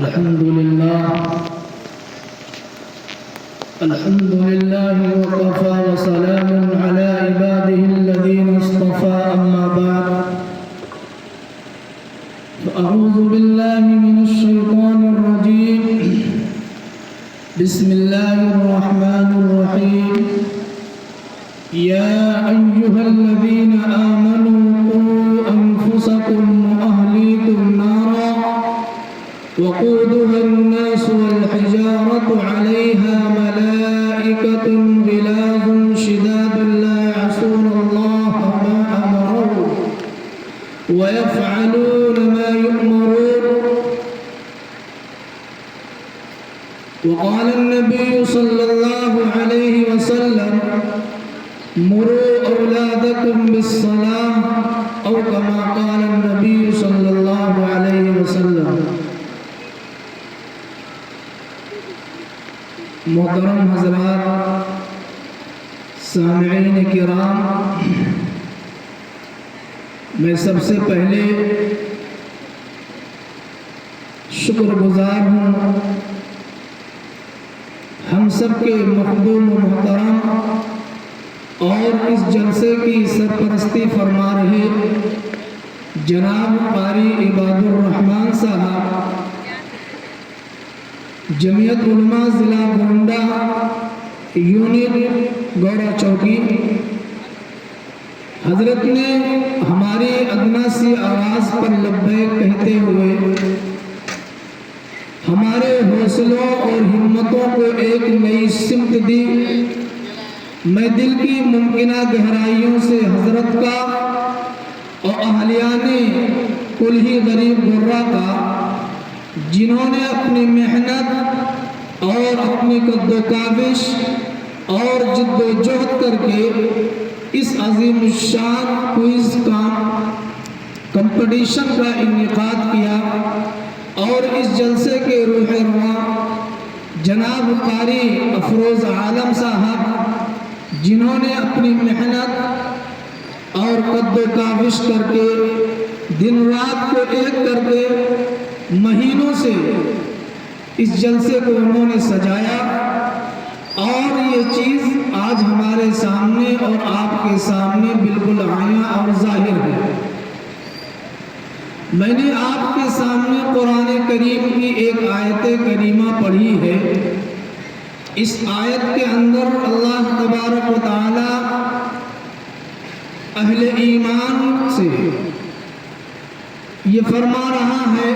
الحمد لله وكفى وسلام على عباده الذين اصطفى أما بعد فأعوذ بالله من الشيطان الرجيم بسم الله الرحمن الرحيم يا أيها الذين آمنوا قوا أنفسكم وأهليكم نارا وقودها الناس والحجارة عليها ملائكة غلاظ شداد لا يعصون الله ما أمرهم ويفعلون ما يؤمرون. وقال النبي صلى الله عليه وسلم مروا أولادكم بالصلاة أو كما قال النبي صلى الله عليه وسلم. محترم حضرات، سامعین کرام، میں سب سے پہلے شکر گزار ہوں ہم سب کے مخدوم و محترم اور اس جلسے کی سرپرستی فرما رہے جناب قاری عباد الرحمان صاحب، جمعیت علماء ضلع گونڈہ یونٹ گورا چوکی. حضرت نے ہماری ادنا سی آواز پر لبیک کہتے ہوئے ہمارے حوصلوں اور ہمتوں کو ایک نئی سمت دی. میں دل کی ممکنہ گہرائیوں سے حضرت کا اور اہلیان کلہی غریب گرہ کا، جنہوں نے اپنی محنت اور اپنی قد و کاوش اور جد و جہد کر کے اس عظیم الشان کوئز کمپٹیشن کا انعقاد کیا، اور اس جلسے کے روح رواں جناب قاری افروز عالم صاحب، جنہوں نے اپنی محنت اور قد و کاوش کر کے دن رات کو ایک کر کے مہینوں سے اس جلسے کو انہوں نے سجایا، اور یہ چیز آج ہمارے سامنے اور آپ کے سامنے بالکل عیاں اور ظاہر ہے. میں نے آپ کے سامنے قرآن کریم کی ایک آیت کریمہ پڑھی ہے. اس آیت کے اندر اللہ تبارک و تعالی اہل ایمان سے یہ فرما رہا ہے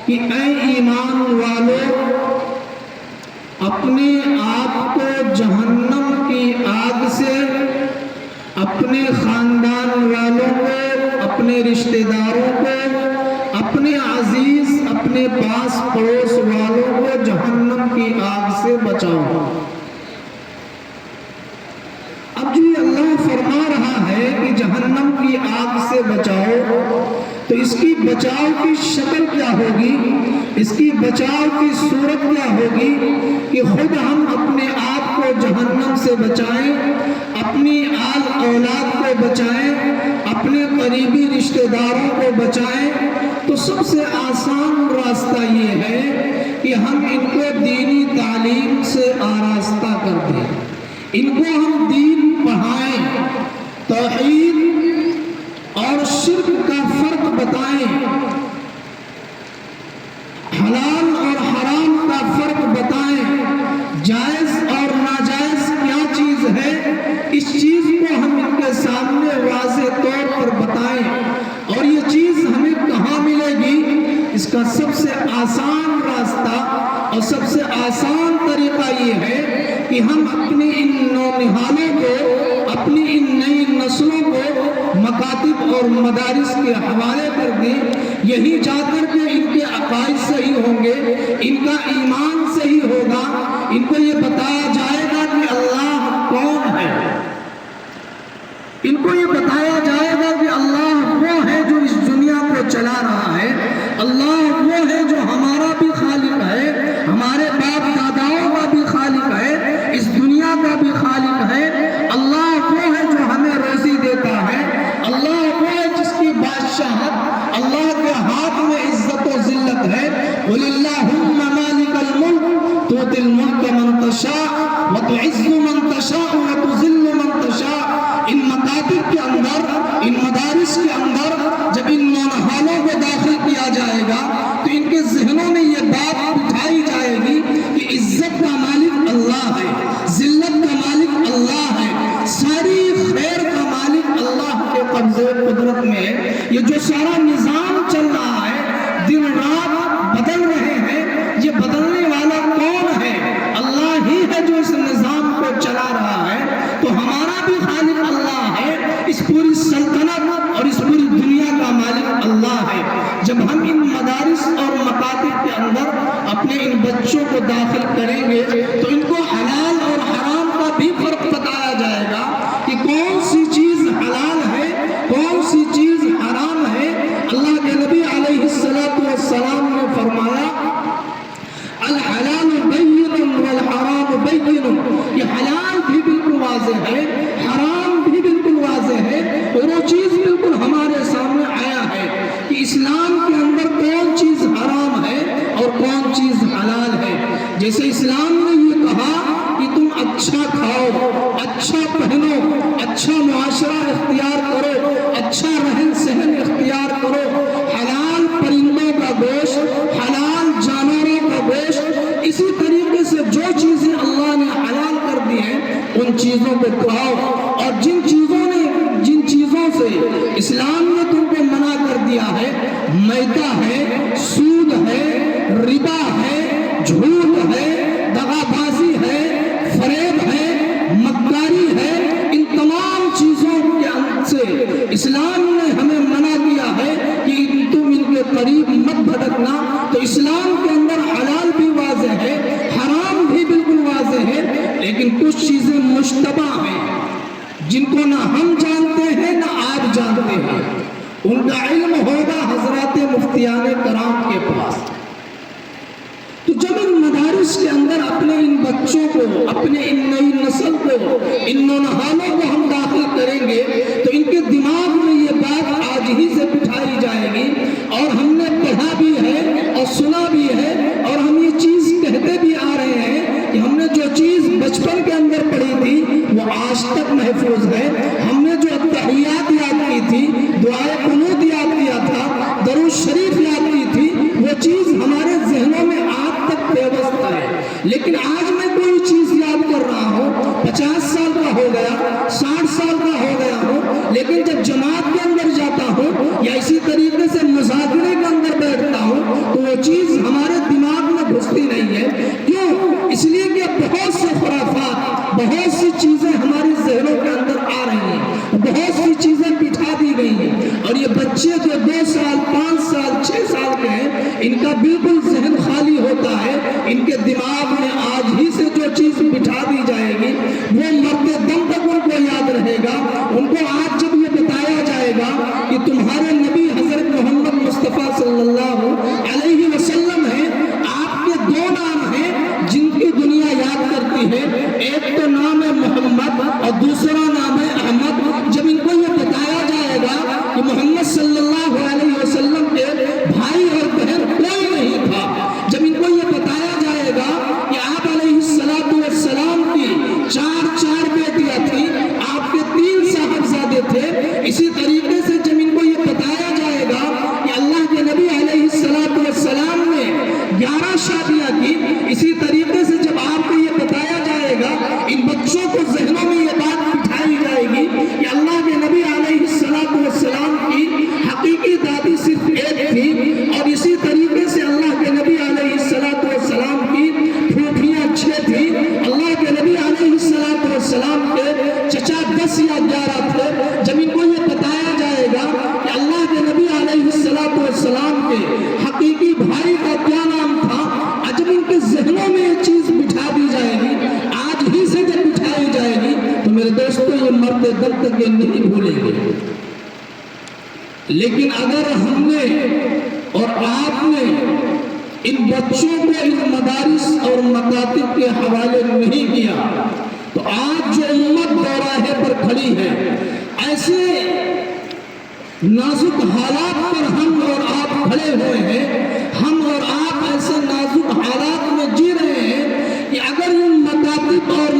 کہ اے ایمان والو، اپنے آپ کو جہنم کی آگ سے، اپنے خاندان والوں کو، اپنے رشتہ داروں کو، اپنے عزیز، اپنے پاس پڑوس والوں کو جہنم کی آگ سے بچاؤ. اب جو اللہ فرما رہا ہے کہ جہنم کی آگ سے بچاؤ، تو اس کی بچاؤ کی شکل کیا ہوگی، اس کی بچاؤ کی صورت کیا ہوگی کہ خود ہم اپنے آپ کو جہنم سے بچائیں، اپنی آل اولاد کو بچائیں، اپنے قریبی رشتہ داروں کو بچائیں. تو سب سے آسان راستہ یہ ہے کہ ہم ان کو دینی تعلیم سے آراستہ کر دیں، ان کو ہم دین پڑھائیں، توحید اور شرک کا فرق بتائیں، حلال اور حرام کا فرق بتائیں، جائز اور ناجائز کیا چیز ہے، اس چیز کو ہم ان کے سامنے واضح طور پر بتائیں. اور یہ چیز ہمیں کہاں ملے گی؟ اس کا سب سے آسان راستہ اور سب سے آسان طریقہ یہ ہے کہ ہم اپنی ان نونہالوں کو، اپنی ان نئی نسلوں کو مکاتب اور مدارس کے حوالے کر دیں. یہی جا کر کے ان کے عقائد صحیح ہوں گے، ان کا ایمان صحیح ہوگا، ان کو یہ بتایا جائے گا کہ اللہ کون ہے، ان کو یہ بتایا جائے گا کہ اللہ وہ ہے جو اس دنیا کو چلا رہا ہے، اللہ وہ ہے جو ہمارا بھی خالق ہے، ہمارے باپ داداؤں کا بھی خالق ہے، اس دنیا کا بھی خالق ہے. اللہ وہ ہے جو ہمیں روزی دیتا ہے، اللہ وہ ہے جس کی بادشاہت اللہ کے ہاتھ میں عزت و ذلت ہے. وتعز من تشاء وتذل من تشاء۔ ان مکاتب کے اندر، ان مدارس کے اندر جب ان نونہالوں کو داخل کیا جائے گا تو ان کے ذہنوں میں یہ بات بٹھائی جائے گی کہ عزت کا مالک اللہ ہے، ذلت کا مالک اللہ ہے، ساری خیر کا مالک اللہ کے قبضے قدرت میں ہے۔ یہ جو سارا نظام چل رہا ہے، دن رات بدل رہے ہیں، یہ بدلنے والا کون ہے؟ اللہ ہی ہے جو اس نظام کو چلا رہا ہے۔ تو ہمارا بھی خالق اللہ ہے، اس پوری سلطنت اور اس پوری دنیا کا مالک اللہ ہے۔ جب ہم ان مدارس اور مکاتب کے اندر اپنے ان بچوں کو داخل کریں گے تو ان کو حلال اور حرام کا بھی فرق بتایا جائے گا کہ کون سی چیز حلال ہے، کون سی چیز حرام ہے۔ اللہ کے نبی علیہ السلام نے فرمایا الحلال بین والحرام بین، یہ حلال بھی بالکل واضح ہے، حرام بھی بالکل واضح ہے، اور وہ چیز بالکل ہمارے سامنے آیا ہے کہ اسلام کے اندر کون چیز حرام ہے اور کون چیز حلال ہے۔ جیسے اسلام نے یہ کہا کہ تم اچھا کھاؤ، اچھا پہنو، اچھا معاشرہ اختیار کرو، اچھا رہن سہن اختیار کرو، حلال پرندوں کا گوشت، حلال جانوروں کا گوشت، اسی طریقے سے جو چیزیں اللہ نے حلال کر دی ہیں ان چیزوں کو کھاؤ، اور جن چیزوں سے اسلام نے تم کو منع کر دیا ہے، میدا ہے، سود ہے، ربا ہے، جھوٹ ہے، دغا بازی ہے، فریب ہے، مکاری ہے، ان تمام چیزوں کے سے اسلام نے ہمیں منع کیا ہے کہ تم ان کے قریب مت بھٹکنا۔ تو اسلام کے اندر حلال بھی واضح ہے، حرام بھی بالکل واضح ہے، لیکن کچھ چیزیں مشتبہ ہیں جن کو نہ ہم جانتے ہیں نہ آپ جانتے ہیں، ان کا علم ہوگا حضرات مفتیان کرام کے پاس۔ تو جب ان مدارس کے اندر اپنے ان بچوں کو، اپنے ان نئی نسل کو، ان نونہالوں کو ہم داخل کریں گے تو ان کے دماغ میں یہ بات آج ہی سے بٹھائی جائے گی، اور ہم نے پڑھا بھی ہے اور سنا بھی ہے، اور ہم یہ چیز کہتے بھی آ رہے ہیں کہ ہم نے جو چیز بچپن کے اندر پڑھی تھی وہ آج تک محفوظ ہے۔ ہم نے جو تحیات یاد کی تھی، دعائے قنوت یاد کیا تھا، درود شریف یاد کی تھی، وہ چیز ہمارے ذہنوں میں آج تک پیوست ہے۔ لیکن آج میں کوئی چیز یاد کر رہا ہوں، 50 سال کا ہو گیا، 60 سال کا ہو گیا ہوں، لیکن جب جماعت کے اندر جاتا ہوں یا اسی طریقے سے مذاکرے کے اندر بیٹھتا ہوں تو وہ چیز ہمارے دماغ میں گھستی نہیں ہے۔ کیوں؟ اس لیے کہ بہت سے خرافات، بہت سی چیزیں ہمارے ذہنوں کے اندر آ رہی ہیں، بہت سی چیزیں بٹھا دی گئی ہیں، اور یہ بچے جو 2 سال، 5 سال، 6 سال کے ہیں، ان کا بالکل ذہن خالی ہوتا ہے۔ ان کے دماغ میں آج ہی سے جو چیز بٹھا دی جائے گی وہ مرتے دم تک ان کو یاد رہے گا۔ ان کو آج جب یہ بتایا جائے گا کہ تمہارے نبی حضرت محمد مصطفیٰ صلی اللہ علیہ وسلم ہیں، آپ کے 2 نام ہیں جن کی دنیا یاد کرتی ہے، ایک تو نام ہے محمد اور دوسرا نام ہے احمد۔ جب ان کو یہ بتایا جائے گا کہ محمد صلی اللہ علیہ وسلم کے بھائی اور بہن کوئی نہیں تھا، جب ان کو یہ بتایا جائے گا کہ آپ علیہ السلام کی 4 بیٹیاں تھیں، آپ کے 3 صاحبزادے تھے، اسی طریقے سے جب ان کو یہ بتایا جائے گا کہ اللہ کے نبی علیہ السلام نے 11 شادیاں کی، اسی طریقے سے جب آپ کو یہ بتایا جائے گا، ان بچوں کو ذہنوں میں یہ بات بٹھائی جائے گی کہ اللہ کے نبی علیہ السلام کی حقیقی دادی صرف ایک تھی، اور اسی طریقے سے اللہ کے نبی علیہ السلام کی پھوپھیاں 6 تھی، اللہ کے نبی علیہ السلام کے چچا 10 یا 11 تھے۔ جب ان کو یہ بتایا جائے گا کہ اللہ کے نبی علیہ السلام کے حقیقی بھائی کا کیا نام تھا، جب ان کے ذہنوں میں یہ چیز بٹھا دی جائے گی، آج ہی سے جب بٹھائی جائے گی، تو میرے دوستوں یہ مرتے دم تک یہ نہیں بھولیں گے۔ لیکن اگر ہم نے اور آپ نے ان بچوں کو ان مدارس اور مکاتب کے حوالے نہیں کیا تو آج جو امت دوراہے پر کھڑی ہے، ایسے نازک حالات پر ہم اور آپ کھڑے ہوئے ہیں، ہم اور آپ ایسے نازک حالات میں جی رہے ہیں کہ اگر ان مکاتب اور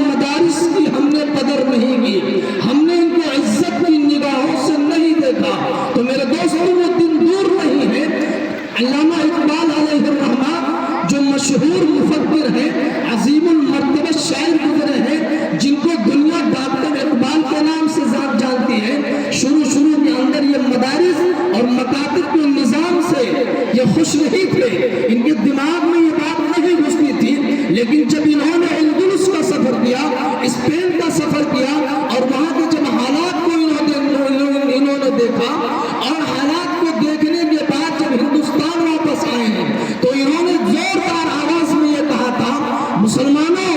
اسپین کا سفر کیا اور وہاں کے جب حالات کو انہوں نے دیکھا اور حالات کو دیکھنے کے بعد جب ہندوستان واپس آئے ہیں تو انہوں نے زوردار آواز میں یہ کہا تھا، مسلمانوں،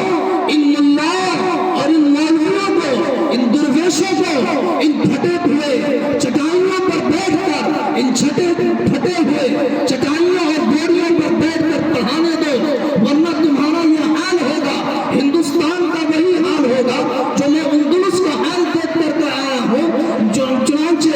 ان ملاؤں اور ان مولویوں کو، ان درویشوں کو ان پھٹے ہوئے چٹائیوں پر بیٹھ کر، ان پھٹے ہوئے چٹائیوں اور بوریوں پر بیٹھ کر پڑھانے دو، ورنہ تمہارا یہ حال ہوگا، ہندوستان کا وہی حال ہوگا جو میں اندلس کا حال دیکھ کر کے آیا ہوں۔ چنانچہ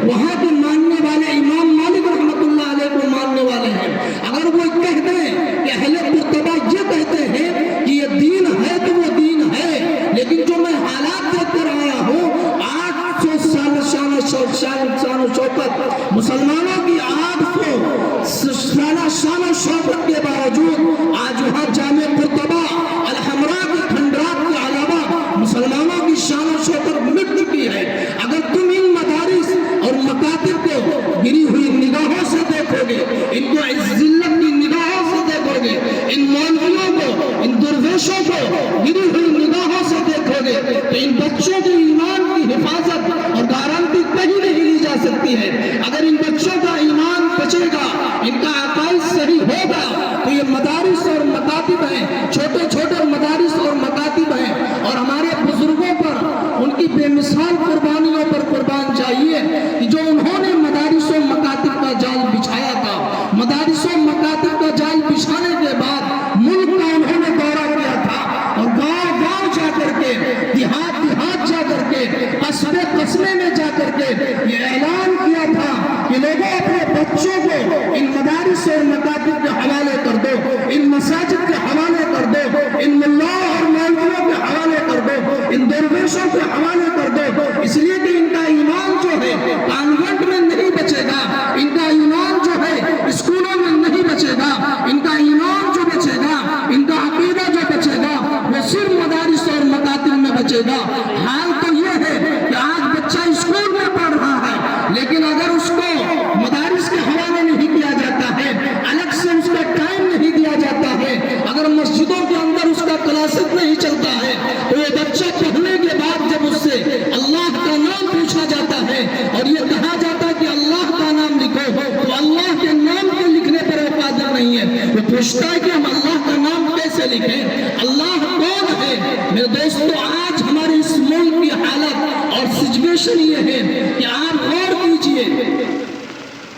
وہاں کے ماننے والے امام مالک رحمۃ اللہ علیہ کو ماننے والے ہیں، اگر وہ کہہ دیں کہ اہل قرطبہ یہ کہتے ہیں کہ یہ دین ہے تو وہ دین ہے، لیکن جو میں حالات دیکھ کر آیا ہوں، 800 سال شان و شوکت مسلمانوں کی 800 سالہ شان و شوکت کے باوجود آج وہاں جامع قرطبہ الحمراء کے کھنڈرات کے علاوہ مسلمانوں کی شان و شوکت مٹ چکی ہے۔ اگر تم ان مدارس اور مکاتب کو گری ہوئی نگاہوں سے دیکھو گے، ان کو ذلت کی نگاہوں سے دیکھو گے، ان مولویوں کو، ان درویشوں کو گری ہوئی نگاہوں سے دیکھو گے، تو ان بچوں کے ایمان کی حفاظت اور گارنٹی کہیں نہیں لی جا سکتی ہے۔ اگر ان بچوں کا ایمان بچے گا، ان کا عقائد صحیح ہوگا، تو یہ مدارس اور مکاتب ہیں، چھوٹے چھوٹے مدارس اور مکاتب ہیں، اور ہمارے بزرگوں پر ان کی بے مثال قربانیوں پر قربان چاہیے کہ جو انہوں نے مدارس و مکاتب کا جال بچھایا تھا۔ مدارس و مکاتب کا جال بچھانے کے بعد ملک کا انہوں نے دورہ کیا تھا اور گاؤں گاؤں جا کر کے، دیہات دیہات جا کر کے، قصبے قصبے میں جا کر کے یہ اعلان کیا تھا کہ لوگوں اپنے بچوں کو ان مدارس اور مکاتب کے حوالے کر دو، ان مساجد کے حوالے کر دو، ان ملاؤں اور مولویوں کے حوالے کر دو، ان درویشوں کے حوالے کر دو، اس لیے کہ ان کا ایمان جو ہے کانوینٹ میں نہیں بچے گا، ان کا ایمان جو ہے اسکولوں میں نہیں بچے گا، ان کا ایمان جو بچے گا، ان کا عقیدہ جو بچے گا وہ صرف مدارس اور مکاتب میں بچے گا۔ حال تو یہ ہے کہ آج بچہ اسکول میں پڑھ رہا ہے، لیکن اگر اس کو مدارس کے حوالے نہیں کیا جاتا ہے، الگ سے اس کا ٹائم نہیں دیا جاتا ہے، اگر مسجدوں کے اندر اس کا کلاسز نہیں چلتا ہے، تو یہ بچہ پڑھنے کے بعد جب اس سے اللہ کا نام پوچھا جاتا ہے اور یہ کہا جاتا ہے کہ اللہ کا نام لکھو، تو اللہ کے نام کے لکھنے پر وہ قادر نہیں ہے، وہ پوچھتا ہے کہ ہم اللہ کا نام کیسے لکھیں، اللہ کون ہے؟ میرے دوستو، آج ہمارے اس ملک کی حالت اور سچویشن یہ ہے کہ آپ غور کیجئے،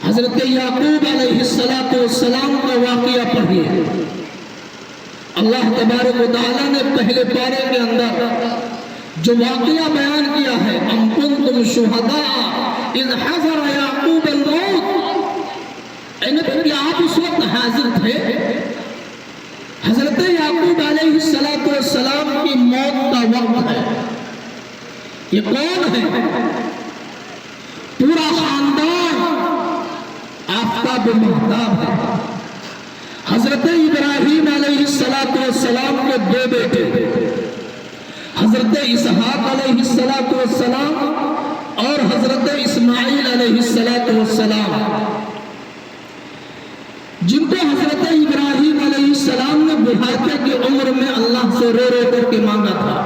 حضرت یعقوب علیہ السلام کا واقعہ پڑھیے۔ اللہ تبارک و تعالیٰ نے پہلے پارے کے اندر جو واقعہ بیان کیا ہے، ام کنتم شہداء اذ حضر یعقوب الموت، اے نبی کہ آپ اس وقت حاضر تھے حضرت یعقوب علیہ السلام کی موت کا وقت ہے۔ یہ کون ہے؟ پورا خاندان آفتاب مہتاب ہے۔ حضرت ابراہیم علیہ السلام کے 2 بیٹے، حضرت اسحاق علیہ السلام اور حضرت اسماعیل علیہ السلام، جن کو حضرت ابراہیم علیہ السلام نے بڑھاپے کی عمر میں اللہ سے رو رو کر کے مانگا تھا،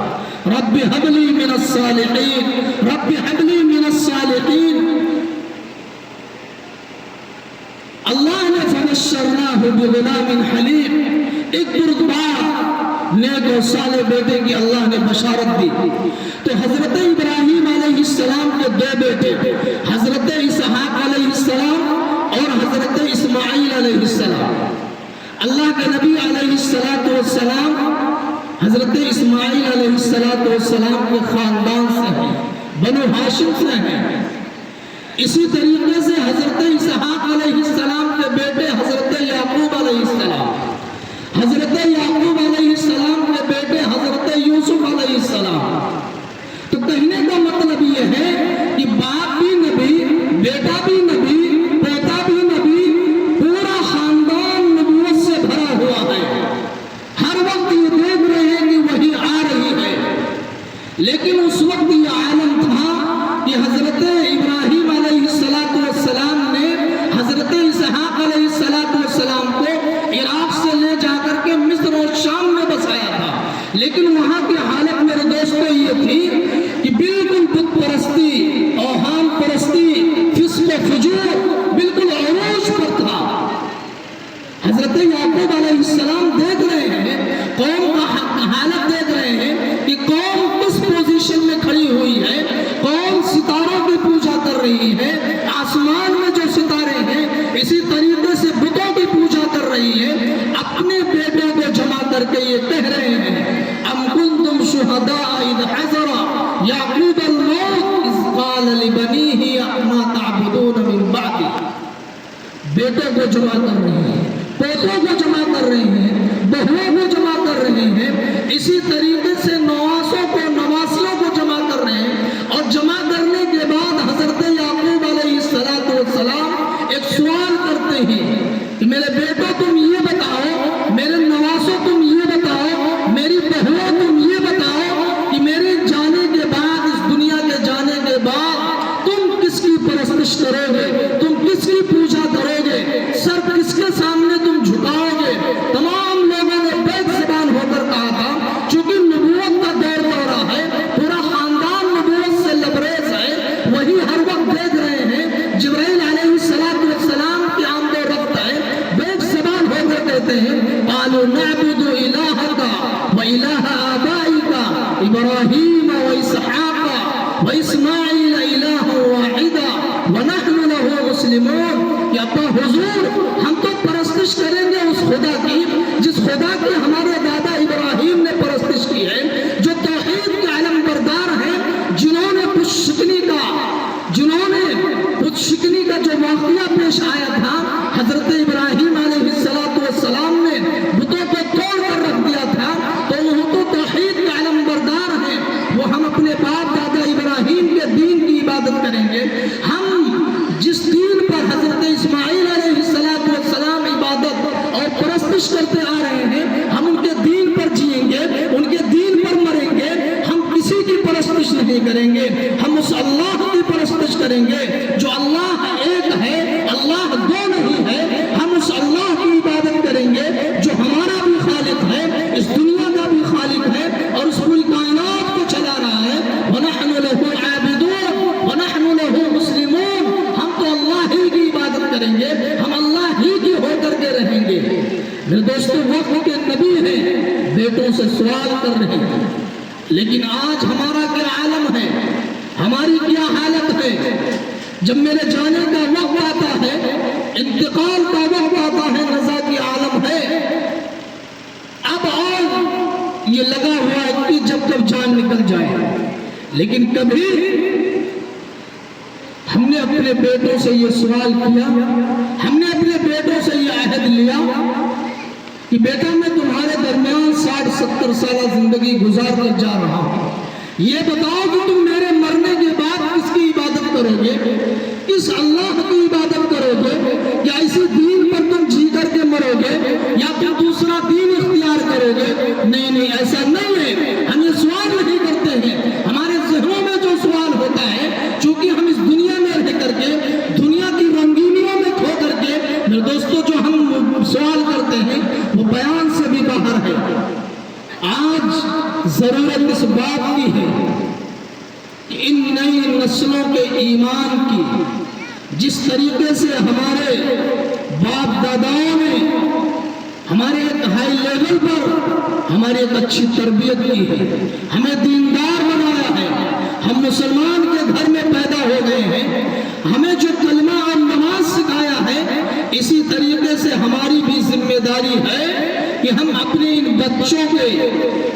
رب ہب لی من الصالحین، رب ہب لی من الصالحین۔ اللہ نے فبشرناہ بغلام حلیم، ایک بردبار نیک و صالح بیٹے کی اللہ نے بشارت دی۔ تو حضرت ابراہیم علیہ السلام کے 2 بیٹے، حضرت اسحاق علیہ السلام اور حضرت اسماعیل علیہ السلام، اللہ کے نبی علیہ السلام حضرت اسماعیل علیہ السلام کے خاندان سے ہیں، بنو ہاشم سے ہیں۔ اسی طریقے سے حضرت اسحاق علیہ السلام کے بیٹے حضرت یعقوب علیہ السلام، حضرت یعقوب علیہ السلام کے بیٹے حضرت یوسف علیہ السلام۔ تو کہنے کا مطلب یہ ہے کہ باپ بھی نبی، بیٹا بھی نبی، پوتا بھی نبی، پورا خاندان نبوت سے بھرا ہوا ہے۔ ہر وقت یہ دیکھ رہے ہیں کہ وہی آ رہی ہے، لیکن اس وقت یہ عالم تھا کہ حضرت ابراہیم علیہ السلام نے حضرت اسحاق علیہ السلام کو عراق سے لے جا کر کے مصر اور شام میں بسایا تھا، لیکن وہاں کی حالت میرے یہ کہہ رہے ہیں ام کنتم شہداء اذ حضر یعقوب الموت اذ قال لبنیہ ما تعبدون من بعدی. بیٹوں کو جمع کر رہے ہیں، پوتوں کو جمع کر رہے ہیں، بہوؤں کو جمع کر رہے ہیں، اسی طریقے سے نواسوں کو نواسیوں کو جمع کر رہے ہیں. اور جمع کرنے کے بعد حضرت یعقوب علیہ السلام ایک سوال کرتے ہیں کہ میرے بیٹوں تم یہ بتاؤ، میرے نواسوں تم یہ بتاؤ، میری بہوؤں تم یہ بتاؤ کہ میرے جانے کے بعد، اس دنیا کے جانے کے بعد تم کس کی پرستش کرو گے، تم کس کی پوجا کرو گے، سر کس کے سامنے تم جھکاؤ گے. تمام لوگوں نے بیک زبان ہو کر کہا تھا، چونکہ نبوت کا دور ہو رہا ہے، پورا خاندان نبوت سے لبریز ہے، وہی ہر وقت دیکھ رہے ہیں جبرائیل علیہ السلام کی آمد و رفت ہے. بیک زبان ہو کر کہتے ہیں قالوا نعبد الہک و الہ آبائک ابراہیم و اسحاق و اسماعیل الہ واحدا ونحن له مسلمون. کہ ابا حضور ہم تو پرستش کریں گے اس خدا کی جس خدا کی ہمارے دادا ابراہیم نے پرستش کی ہے، جو توحید کے علم بردار ہیں، جنہوں نے بت شکنی کا جو واقعہ پیش آیا تھا، حضرت ابراہیم علیہ السلام نے بتوں کو توڑ کر رکھ دیا تھا، تو وہ تو توحید کے علم بردار ہیں. وہ ہم اپنے باپ دادا ابراہیم کے دین کی عبادت کریں گے. ہم جس دین پر حضرت اسماعیل علیہ السلام عبادت اور پرستش کرتے آ رہے ہیں، ہم ان کے دین پر جئیں گے، ان کے دین پر مریں گے. ہم کسی کی پرستش نہیں کریں گے، ہم اس اللہ کی پرستش کریں گے جو اللہ ایک ہے، اللہ دو نہیں ہے. ہم اس اللہ کی عبادت کریں گے جو ہمارا بھی خالق ہے، اس دنیا کا بھی خالق ہے اور اس پوری کائنات کو چلا رہا ہے. وَنَحْنُ لَهُ عَابِدُونَ وَنَحْنُ لَهُ مُسْلِمُونَ. ہم تو اللہ ہی کی عبادت کریں گے، ہم اللہ ہی کی ہو کر کے رہیں گے. میرے دوستو، وقت کے نبی ہیں، بیٹوں سے سوال کر رہے ہیں، لیکن آج ہمارا کیا عالم ہے، ہماری کیا حالت ہے. جب میرے جانے کا وقت آتا ہے، انتقال کا وقت آتا ہے، رضا کی عالم ہے. اب اور یہ لگا ہوا ہے کہ جب تک جان نکل جائے، لیکن کبھی ہم نے اپنے بیٹوں سے یہ سوال کیا، ہم نے اپنے بیٹوں سے یہ عہد لیا کہ بیٹا میں تمہارے درمیان 60-70 سالہ زندگی گزار کر جا رہا ہوں، یہ بتاؤ کہ تم میرے مرنے کے بعد کس کی عبادت کرو گے، کس اللہ کی عبادت کرو گے، یا اسی دین پر تم جی کر کے مرو گے یا پھر دوسرا دین اختیار کرو گے. نہیں، ایسا نہیں ہے. ہم یہ سوال نہیں کرتے ہیں، ہمارے ذہنوں میں جو سوال ہوتا ہے، چونکہ ہم اس دنیا میں رہ کر کے دنیا کی رنگینیوں میں کھو کر کے، میرے دوستو، جو ہم سوال کرتے ہیں وہ بیان سے بھی باہر ہے. آج ضرورت اس بات کی ہے کہ ان نئی نسلوں کے ایمان کی، جس طریقے سے ہمارے باپ داداؤں نے ہمارے ایک ہائی لیول پر ہماری ایک اچھی تربیت کی ہے، ہمیں دیندار بنایا ہے، ہم مسلمان کے گھر میں پیدا ہو گئے ہیں، ہمیں جو کلمہ اور نماز سکھایا ہے، اسی طریقے سے ہماری بھی ذمہ داری ہے کہ ہم اپنے ان بچوں کے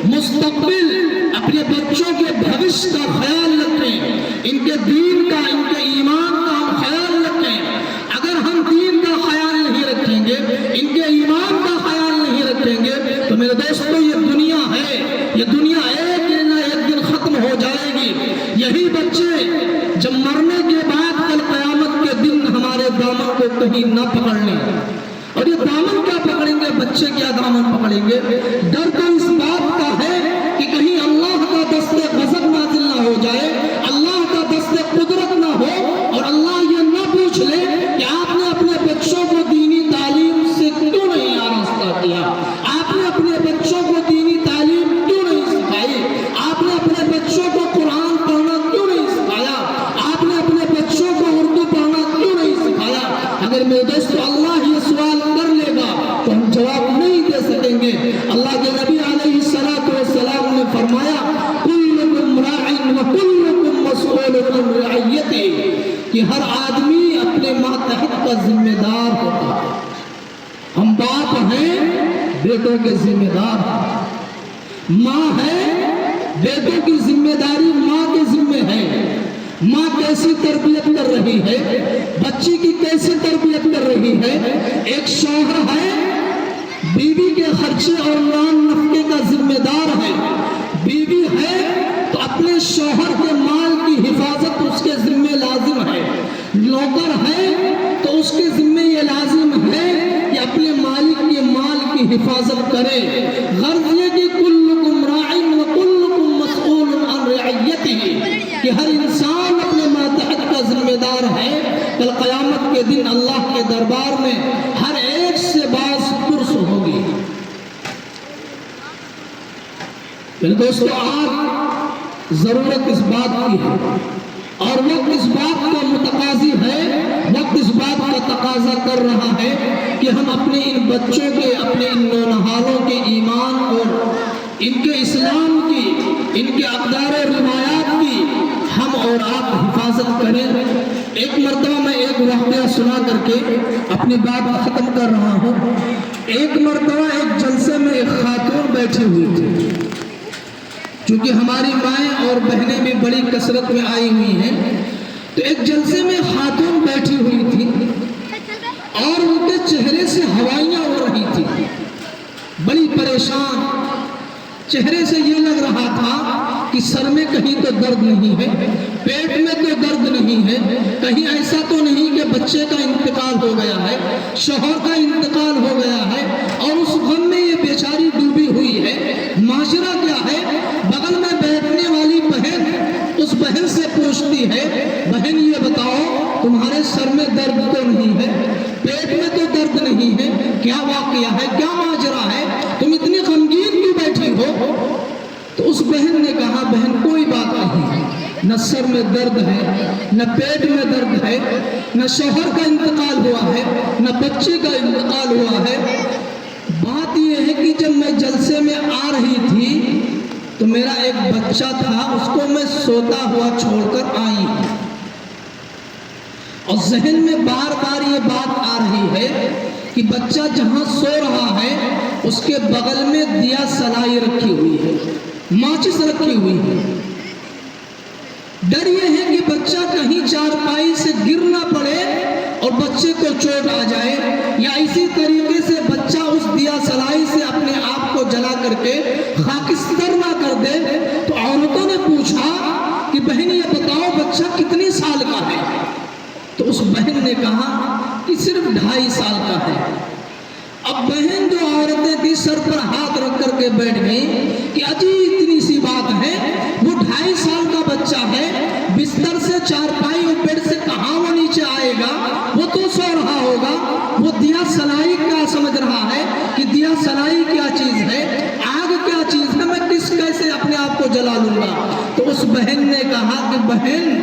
مستقبل، اپنے بچوں کے بھوش کا خیال رکھیں، ان کے دین کا، ان کے ایمان کا ہم خیال رکھیں. اگر ہم دین کا خیال نہیں رکھیں گے، ان کے ایمان کا خیال نہیں رکھیں گے، تو میرے دوستو، یہ دنیا ہے، یہ دنیا ایک نہ ایک دن ختم ہو جائے گی. یہی بچے جب مرنے کے بعد کل قیامت کے دن ہمارے دامن کو کہیں نہ پکڑ لیں. اور یہ دامن کیا پکڑیں گے، بچے کیا دامن پکڑیں گے؟ ڈر تو اس بات کا ہے کہ کہیں اللہ کا دست غضب نازل نہ ہو جائے، اللہ کا دست قدرت نہ ہو، اور اللہ یہ نہ پوچھ لے کہ آپ نے اپنے بچوں کو دینی تعلیم سے کیوں نہیں آراستہ کیا، آپ نے اپنے بچوں کو دینی تعلیم کیوں نہیں سکھائی، آپ نے اپنے بچوں کو قرآن پڑھنا کیوں نہیں سکھایا، آپ نے اپنے بچوں کو اردو پڑھنا کیوں نہیں سکھایا. اگر میرے دوستو اللہ یہ سوال کر لے گا تو ہم جواب نہیں دے سکیں گے. اللہ کے نبی علیہ السلام نے فرمایا کلکم راع وکلکم مسئول عن رعیتہ، کہ ہر آدمی اپنے ماتحت کا ذمہ دار ہوتا ہے. ہم باپ ہیں، بیٹوں کے ذمہ دار ہیں. ماں ہے، بیٹوں کی ذمہ داری ماں کے ذمہ ہے۔ ماں کیسی تربیت کر رہی ہے، بچی کی کیسی تربیت کر رہی ہے۔ ایک شوہر ہے، بیوی کے خرچے اور نان نفقے کا ذمہ دار ہے۔ بیوی ہے تو اپنے شوہر کے مال کی حفاظت اس کے ذمہ لازم ہے۔ نوکر ہے تو اس کے ذمہ یہ لازم ہے کہ اپنے مالک کے مال کی حفاظت کرے۔ غرض یہ کہ کلکم راعٍ وکلکم مسئول عن رعیتہ، کہ ہر انسان اپنے ماتحت کا ذمہ دار ہے۔ کل قیامت کے دن اللہ کے دربار میں ہر ایک سے باز پرس ہوگی۔ دوستو، آج ضرورت اس بات کی ہے اور وقت اس بات کا متقاضی ہے، وقت اس بات کا تقاضا کر رہا ہے کہ ہم اپنے ان بچوں کے، اپنے ان نونہالوں کے ایمان اور ان کے اسلام کی، ان کے اقدار و روایات کی ہم اور آپ حفاظت کریں۔ ایک مرتبہ میں ایک واقعہ سنا کر کے اپنی بات ختم کر رہا ہوں۔ ایک مرتبہ ایک جلسے میں ایک خاتون بیٹھی ہوئی تھی۔ چونکہ ہماری مائیں اور بہنیں بھی بڑی کثرت میں آئی ہوئی ہیں، تو ایک جلسے میں خاتون بیٹھی ہوئی تھی اور ان کے چہرے سے ہوائیاں اڑ رہی تھی، بڑی پریشان۔ چہرے سے یہ لگ رہا تھا کہ سر میں کہیں تو درد نہیں ہے، پیٹ میں تو درد نہیں ہے، کہیں ایسا تو نہیں کہ بچے کا انتقال ہو گیا ہے، شوہر کا انتقال ہو گیا ہے، اور اس غم میں یہ بیچاری ڈوبی ہوئی ہے۔ معاشرہ کیا ہے، بغل میں بیٹھنے والی بہن اس بہن سے پوچھتی ہے، بہن یہ بتاؤ تمہارے سر میں درد تو نہیں ہے، پیٹ میں تو درد نہیں ہے، کیا واقعہ ہے، کیا ماجرا ہے، تم اتنی غمگین کیوں بیٹھی ہو؟ تو اس بہن نے کہا، بہن کوئی بات نہیں، نہ سر میں درد ہے، نہ پیٹ میں درد ہے، نہ شوہر کا انتقال ہوا ہے، نہ بچے کا انتقال ہوا ہے۔ بات یہ ہے کہ جب میں جلسے میں آ رہی تھی تو میرا ایک بچہ تھا، اس کو میں سوتا ہوا چھوڑ کر آئی ہوں، اور ذہن میں بار بار یہ بات آ رہی ہے کہ بچہ جہاں سو رہا ہے اس کے بغل میں دیا سلائی رکھی ہوئی ہے، ماچس رکھی ہوئی ہے۔ ڈر یہ ہے کہ بچہ کہیں چارپائی سے گر نہ پڑے اور بچے کو چوٹ آ جائے، یا اسی طریقے سے بچہ اس دیا سلائی سے اپنے آپ کو جلا کر کے خاکستر نہ کر دے۔ تو عورتوں نے پوچھا کہ بہن یہ بتاؤ بچہ کتنی سال کا ہے؟ تو اس بہن نے کہا کہ صرف 2.5 سال کا ہے۔ اب بہن جو عورتیں تھی سر پر ہاتھ رکھ کر کے بیٹھ گئی کہ اجی اتنی سی بات ہے، وہ 2.5 سال کا بچہ ہے، بستر سے چارپائی اور بیڈ سے کہاں وہ نیچے آئے گا، وہ تو سو رہا ہوگا، وہ دیا سلائی کیا سمجھ رہا ہے کہ دیا سلائی کیا چیز ہے، آگ کیا چیز ہے، میں کیسے اپنے آپ کو جلا لوں گا؟ تو اس بہن نے کہا کہ بہن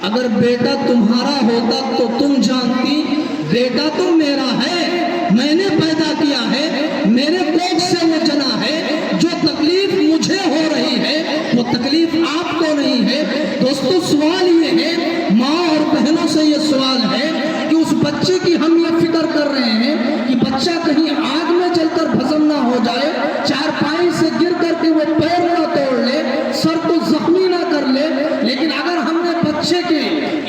اگر بیٹا تمہارا ہوتا تو تم جانتی، بیٹا تو میرا ہے، میں نے پیدا کیا ہے، میرے کوکھ سے وہ جنا ہے، جو تکلیف مجھے ہو رہی ہے وہ تکلیف آپ کو نہیں ہے۔ دوستو سوال یہ ہے، ماں اور بہنوں سے یہ سوال ہے کہ اس بچے کی ہم یہ فکر کر رہے ہیں کہ بچہ کہیں آگ میں جل کر بھسم نہ ہو جائے، چارپائی سے گر کر کے وہ پیر نہ توڑ لے، سر کو زخمی نہ کر لے۔ لیکن اگر ہم نے بچے کے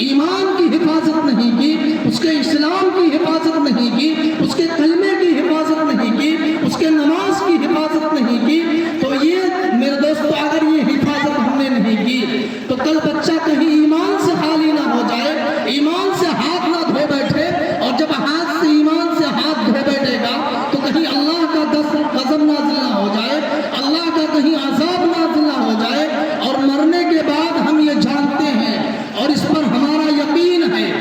ایمان کی حفاظت نہیں کی، اس کے اسلام کی حفاظت نہیں کی، اس کے کلمے کی حفاظت نہیں کی، اس کے نماز کی حفاظت نہیں کی، تو یہ میرے دوستو اگر یہ حفاظت ہم نے نہیں کی تو کل بچہ کہیں ایمان سے خالی نہ ہو جائے، ایمان سے ہاتھ نہ دھو بیٹھے، اور جب ہاتھ سے ایمان سے ہاتھ دھو بیٹھے گا تو کہیں اللہ کا غضب نازل نہ ہو جائے، اللہ کا کہیں عذاب نازل نہ ہو جائے، اور مرنے کے بعد ہم یہ جانتے ہیں اور اس پر ہمارا یقین ہے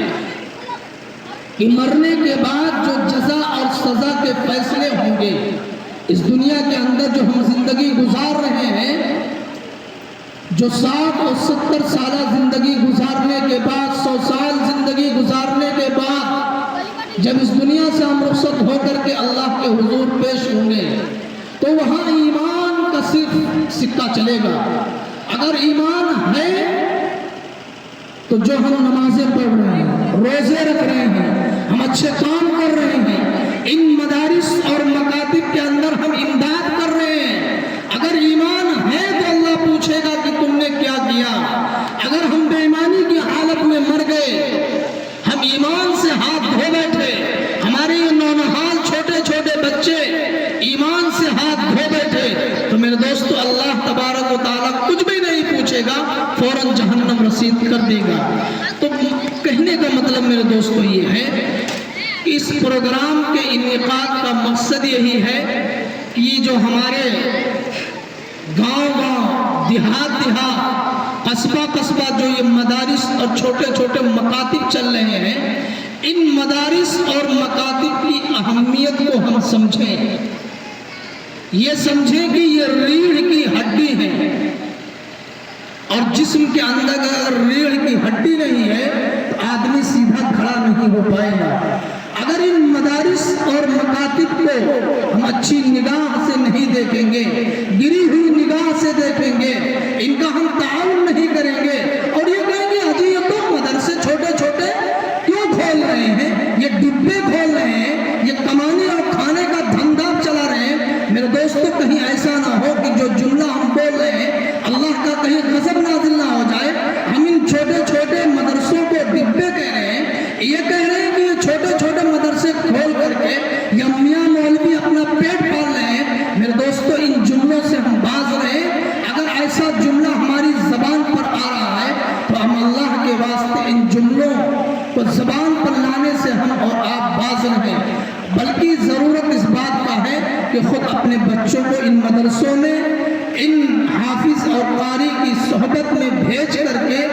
کہ مرنے کے بعد جو جزا اور سزا کے فیصلے ہوں گے، اس دنیا کے اندر جو ہم زندگی گزار رہے ہیں، جو 60 اور 70 سالہ زندگی گزارنے کے بعد، 100 سال زندگی گزارنے کے بعد جب اس دنیا سے ہم رخصت ہو کر کے اللہ کے حضور پیش ہوں گے تو وہاں ایمان کا صرف سکہ چلے گا۔ اگر ایمان ہے تو جو ہم نمازیں پڑھ رہے ہیں، روزے رکھ رہے ہیں، ہم اچھے کام کر رہے ہیں، ان مدارس اور مکاتب کے اندر ہم امداد کر رہے ہیں، اگر ایمان نہیں پوچھے گا فوراً جہنم رسید کر دے گا۔ تو کہنے کا مطلب میرے دوستو یہ ہے کہ اس پروگرام کے انعقاد کا مقصد یہی ہے کہ یہ جو ہمارے گاؤں دیہات قصبہ جو یہ مدارس اور چھوٹے چھوٹے مکاتب چل رہے ہیں، ان مدارس اور مکاتب کی اہمیت کو ہم سمجھیں، یہ سمجھیں کہ یہ ریڑھ کی ہڈی ہے، اور جسم کے اندر اگر ریڑھ کی ہڈی نہیں ہے تو آدمی سیدھا کھڑا نہیں ہو پائے گا۔ اگر ان مدارس اور مکاتب کو ہم اچھی نگاہ سے نہیں دیکھیں گے، گری ہوئی نگاہ سے دیکھیں گے، ان کا ہم تعاون نہیں کریں گے اور یہ کہیں گے اجی یہ تو مدرسے چھوٹے چھوٹے کیوں کھول رہے ہیں، یہ ڈبے کھول رہے ہیں، یہ کمانے اور کھانے کا دھندا چلا رہے ہیں، میرے دوستو کہیں ایسا نہ ہو کہ جو جملہ ہم بول رہے ہیں اللہ کا کہیں غضب نازل نہ ہو جائے۔ ہم ان چھوٹے چھوٹے مدرسوں کو ڈبے کہہ رہے ہیں، یہ کہہ رہے ہیں کہ یہ چھوٹے چھوٹے مدرسے کھول کر کے یا میاں مولوی اپنا پیٹ پال رہے ہیں۔ میرے دوستو ان جملوں سے ہم باز رہے، اگر ایسا جملہ ہماری زبان پر آ رہا ہے تو ہم اللہ کے واسطے ان جملوں کو زبان پر لانے سے ہم اور آپ باز رہیں، بلکہ ضرورت اس بات کا ہے کہ خود اپنے بچوں کو ان مدرسوں میں ان حافظ اور قاری کی صحبت میں بھیج کر کے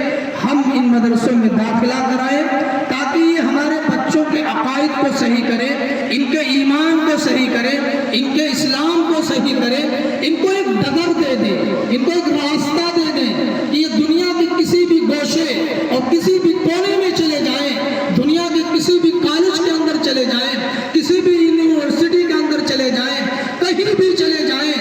ہم ان مدرسوں میں داخلہ کرائیں، تاکہ یہ ہمارے بچوں کے عقائد کو صحیح کرے، ان کے ایمان کو صحیح کرے، ان کے اسلام کو صحیح کرے، ان کو ایک ڈگر دے دے، ان کو ایک راستہ دے دیں کہ یہ دنیا کے کسی بھی گوشے اور کسی بھی کونے میں چلے جائیں، دنیا کے کسی بھی کالج کے اندر چلے جائیں، کسی بھی یونیورسٹی کے اندر چلے جائیں، کہیں بھی چلے جائیں،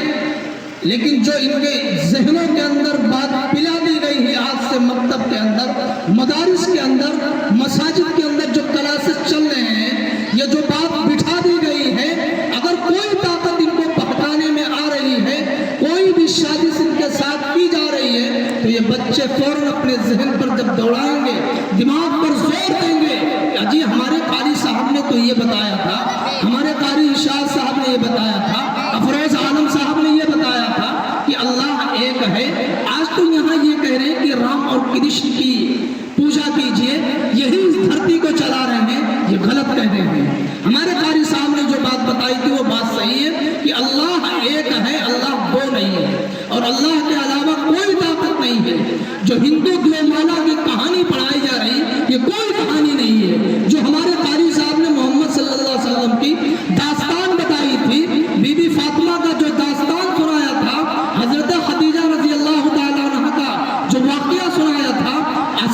لیکن جو ان کے ذہنوں کے اندر بات پلا دی گئی ہے آج سے مکتب کے اندر، مدارس کے اندر، مساجد کے اندر جو کلاسز چل رہے ہیں، یہ جو بات بٹھا دی گئی ہے، اگر کوئی طاقت ان کو بہکانے میں آ رہی ہے، کوئی بھی سازش ان کے ساتھ کی جا رہی ہے، تو یہ بچے فوراً اپنے ذہن پر جب دوڑائیں گے، دماغ پر زور دیں گے کہ جی ہمارے قاری صاحب نے تو یہ بتایا تھا، ہمارے قاری ارشاد صاحب نے یہ بتایا تھا، افروز عالم صاحب نے یہ بتایا تھا کہ اللہ ایک ہے، آج تو یہاں یہ کہہ رہے ہیں کہ رام اور کرشن کی پوجا کیجئے، یہی اس دھرتی کو چلا رہے ہیں، یہ غلط کہہ رہے ہیں۔ ہمارے قاری صاحب نے جو بات بتائی تھی وہ بات صحیح ہے کہ اللہ ایک ہے، اللہ دو نہیں ہے، اور اللہ کے علاوہ کوئی طاقت نہیں ہے۔ جو ہندو گلومالا کی کہانی پڑھائی جا رہی یہ کوئی کہانی نہیں ہے۔ جو ہمارے قاری صاحب نے محمد صلی اللہ علیہ وسلم کی داستان بتائی تھی، بی بی فاطمہ کا جو داستان سنایا تھا، حضرت خدیجہ رضی اللہ تعالیٰ عنہ کا جو واقعہ سنایا تھا،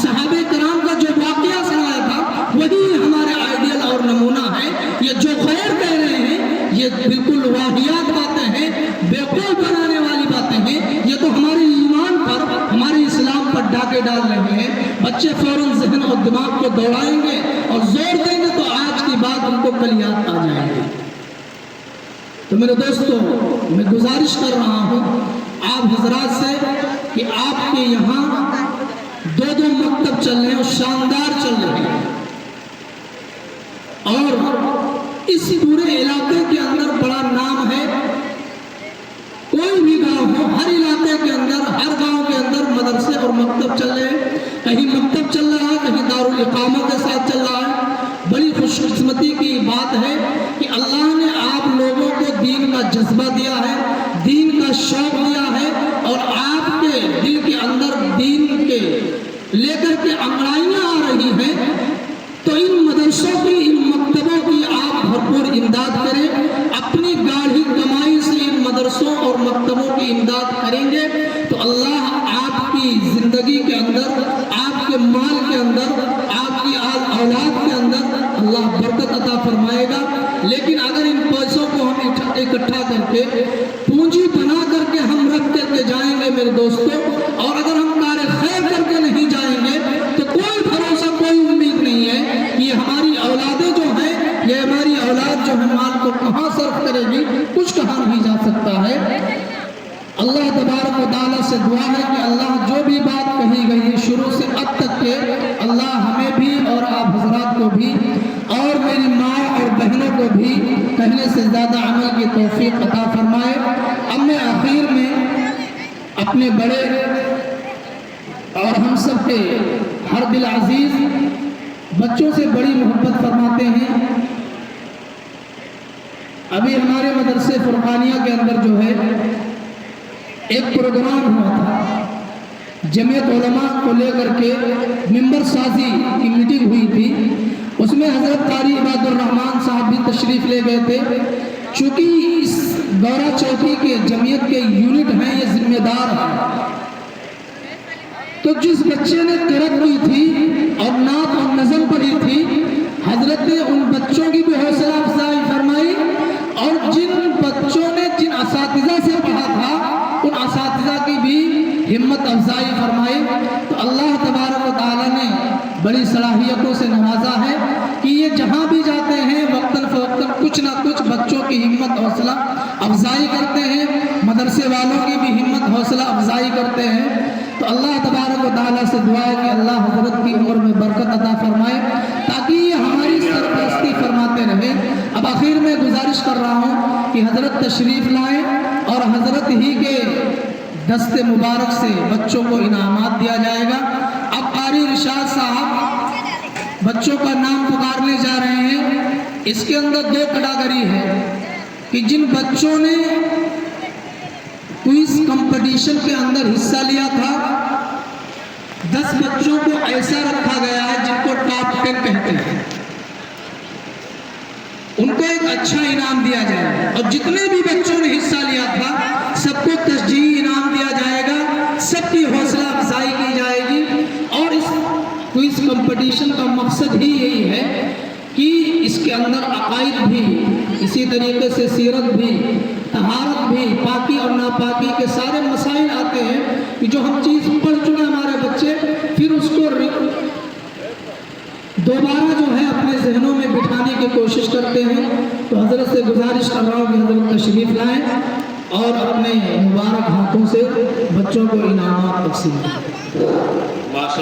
صحابہ کرام کا جو واقعہ سنایا تھا، وہی ہمارے آئیڈیل اور نمونہ ہے۔ یہ جو غیر کہہ رہے ہیں یہ بالکل واہیات باتیں ہیں، بیوقوف بنانے والی باتیں ہیں، یہ تو ہمارے ایمان پر، ہمارے اسلام پر ڈاکے ڈال رہے ہیں۔ بچے فوراً ذہن اور دماغ کو دوڑائیں گے اور زور دیں گے تو آج کی بات ان کو کل یاد آ جائے گی۔ تو میرے دوستو میں گزارش کر رہا ہوں آپ حضرات سے کہ آپ کے یہاں دو مکتب چل رہے ہیں اور شاندار چل رہے ہیں، اور اس پورے علاقے کے اندر بڑا نام ہے۔ کوئی بھی گاؤں ہو، ہر علاقے کے اندر، ہر گاؤں کے اندر مدرسے اور مکتب چل رہے ہیں، کہیں مکتب چل رہا ہے، کہیں دارالاقامہ کے ساتھ چل رہا ہے۔ بڑی خوش قسمتی کی بات ہے کہ اللہ نے آپ لوگوں کو دین کا جذبہ دیا ہے، دین کا شوق دیا ہے، اور آپ کے دل کے اندر دین کے لے کر کے انگڑائیاں آ رہی ہیں۔ تو ان مدرسوں کی، ان مکتبوں کی آپ بھرپور امداد کریں، اپنی گاڑھی کمائی سے ان مدرسوں اور مکتبوں کی امداد کریں گے تو اللہ آپ کی زندگی کے اندر، آپ کے مال کے اندر، آپ کی اولاد کے اندر اللہ برکت عطا فرمائے گا۔ لیکن اگر ان پیسوں کو ہم اکٹھا کر کے پونجی بنا کر کے ہم رکھ کر کے جائیں گے میرے دوستوں، اور اگر ہم کار خیر کر کے نہیں جائیں گے تو کوئی بھروسہ، کوئی امید نہیں ہے کہ یہ ہماری اولادیں جو ہیں، یہ ہماری اولاد جو ہے مال کو کہاں صرف کرے گی، کچھ کہا نہیں جا سکتا ہے۔ اللہ تبارک و تعالیٰ سے دعا ہے کہ اللہ جو بھی بات کہی گئی ہے شروع سے اب تک کے، اللہ ہمیں بھی اور آپ حضرات کو بھی اور میری ماں اور بہنوں کو بھی کہنے سے زیادہ عمل کی توفیق عطا فرمائے۔ اب میں آخر میں اپنے بڑے ہم سب کے ہر دل عزیز بچوں سے بڑی محبت فرماتے ہیں۔ ابھی ہمارے مدرسے فرقانیہ کے اندر جو ہے ایک پروگرام ہوا تھا، جمعیت علماء کو لے کر کے ممبر سازی کی میٹنگ ہوئی تھی۔ اس میں حضرت قاری عباد الرحمن صاحب بھی تشریف لے گئے تھے۔ چونکہ اس دورہ چوکی کے جمعیت کے یونٹ ہیں، یہ ذمہ دار ہیں، تو جس بچے نے قرأت کی تھی اور نعت اور نظم پڑھی تھی، حضرت نے ان بچوں کی بھی حوصلہ افزائی فرمائی، اور جن بچوں نے جن اساتذہ سے پڑھا تھا ان اساتذہ کی بھی ہمت افزائی فرمائی۔ تو اللہ تبارک و تعالیٰ نے بڑی صلاحیتوں سے نوازا ہے کہ یہ جہاں بھی جاتے ہیں وقتاً فوقتاً کچھ نہ کچھ بچوں کی ہمت حوصلہ افزائی کرتے ہیں، مدرسے والوں کی بھی ہمت حوصلہ افزائی کرتے ہیں۔ تو اللہ تبارک و تعالیٰ سے دعا ہے کہ اللہ حضرت کی عمر میں برکت عطا فرمائے تاکہ یہ ہماری سرپرستی فرماتے رہے۔ اب آخر میں گزارش کر رہا ہوں کہ حضرت تشریف لائیں اور حضرت ہی کے دست مبارک سے بچوں کو انعامات دیا جائے گا۔ اب قاری رشاد صاحب بچوں کا نام پکارنے جا رہے ہیں۔ اس کے اندر 2 کیٹیگری ہے کہ جن بچوں نے کوئز کمپٹیشن کے اندر حصہ لیا تھا، 10 بچوں کو ایسا رکھا گیا ہے جن کو ٹاپ 10 کہتے ہیں، ان کو ایک اچھا انعام دیا جائے گا، اور جتنے بھی بچوں نے حصہ لیا تھا سب کو تشجیعی انعام دیا جائے گا، سب کی حوصلہ افزائی کی جائے گی۔ اور اس کوئز کمپٹیشن کا مقصد ہی یہی ہے کہ اس کے اندر عقائد بھی، اسی طریقے سے سیرت بھی، طہارت بھی، پاکی اور ناپاکی کے سارے مسائل آتے ہیں کہ جو ہم چیز پڑھ چکے ہمارے بچے پھر اس کو دوبارہ جو ہے اپنے ذہنوں میں بٹھانے کی کوشش کرتے ہیں۔ تو حضرت سے گزارش کر رہا ہوں کہ حضرت تشریف لائیں اور اپنے مبارک ہاتھوں سے بچوں کو انعامات تقسیم کریں۔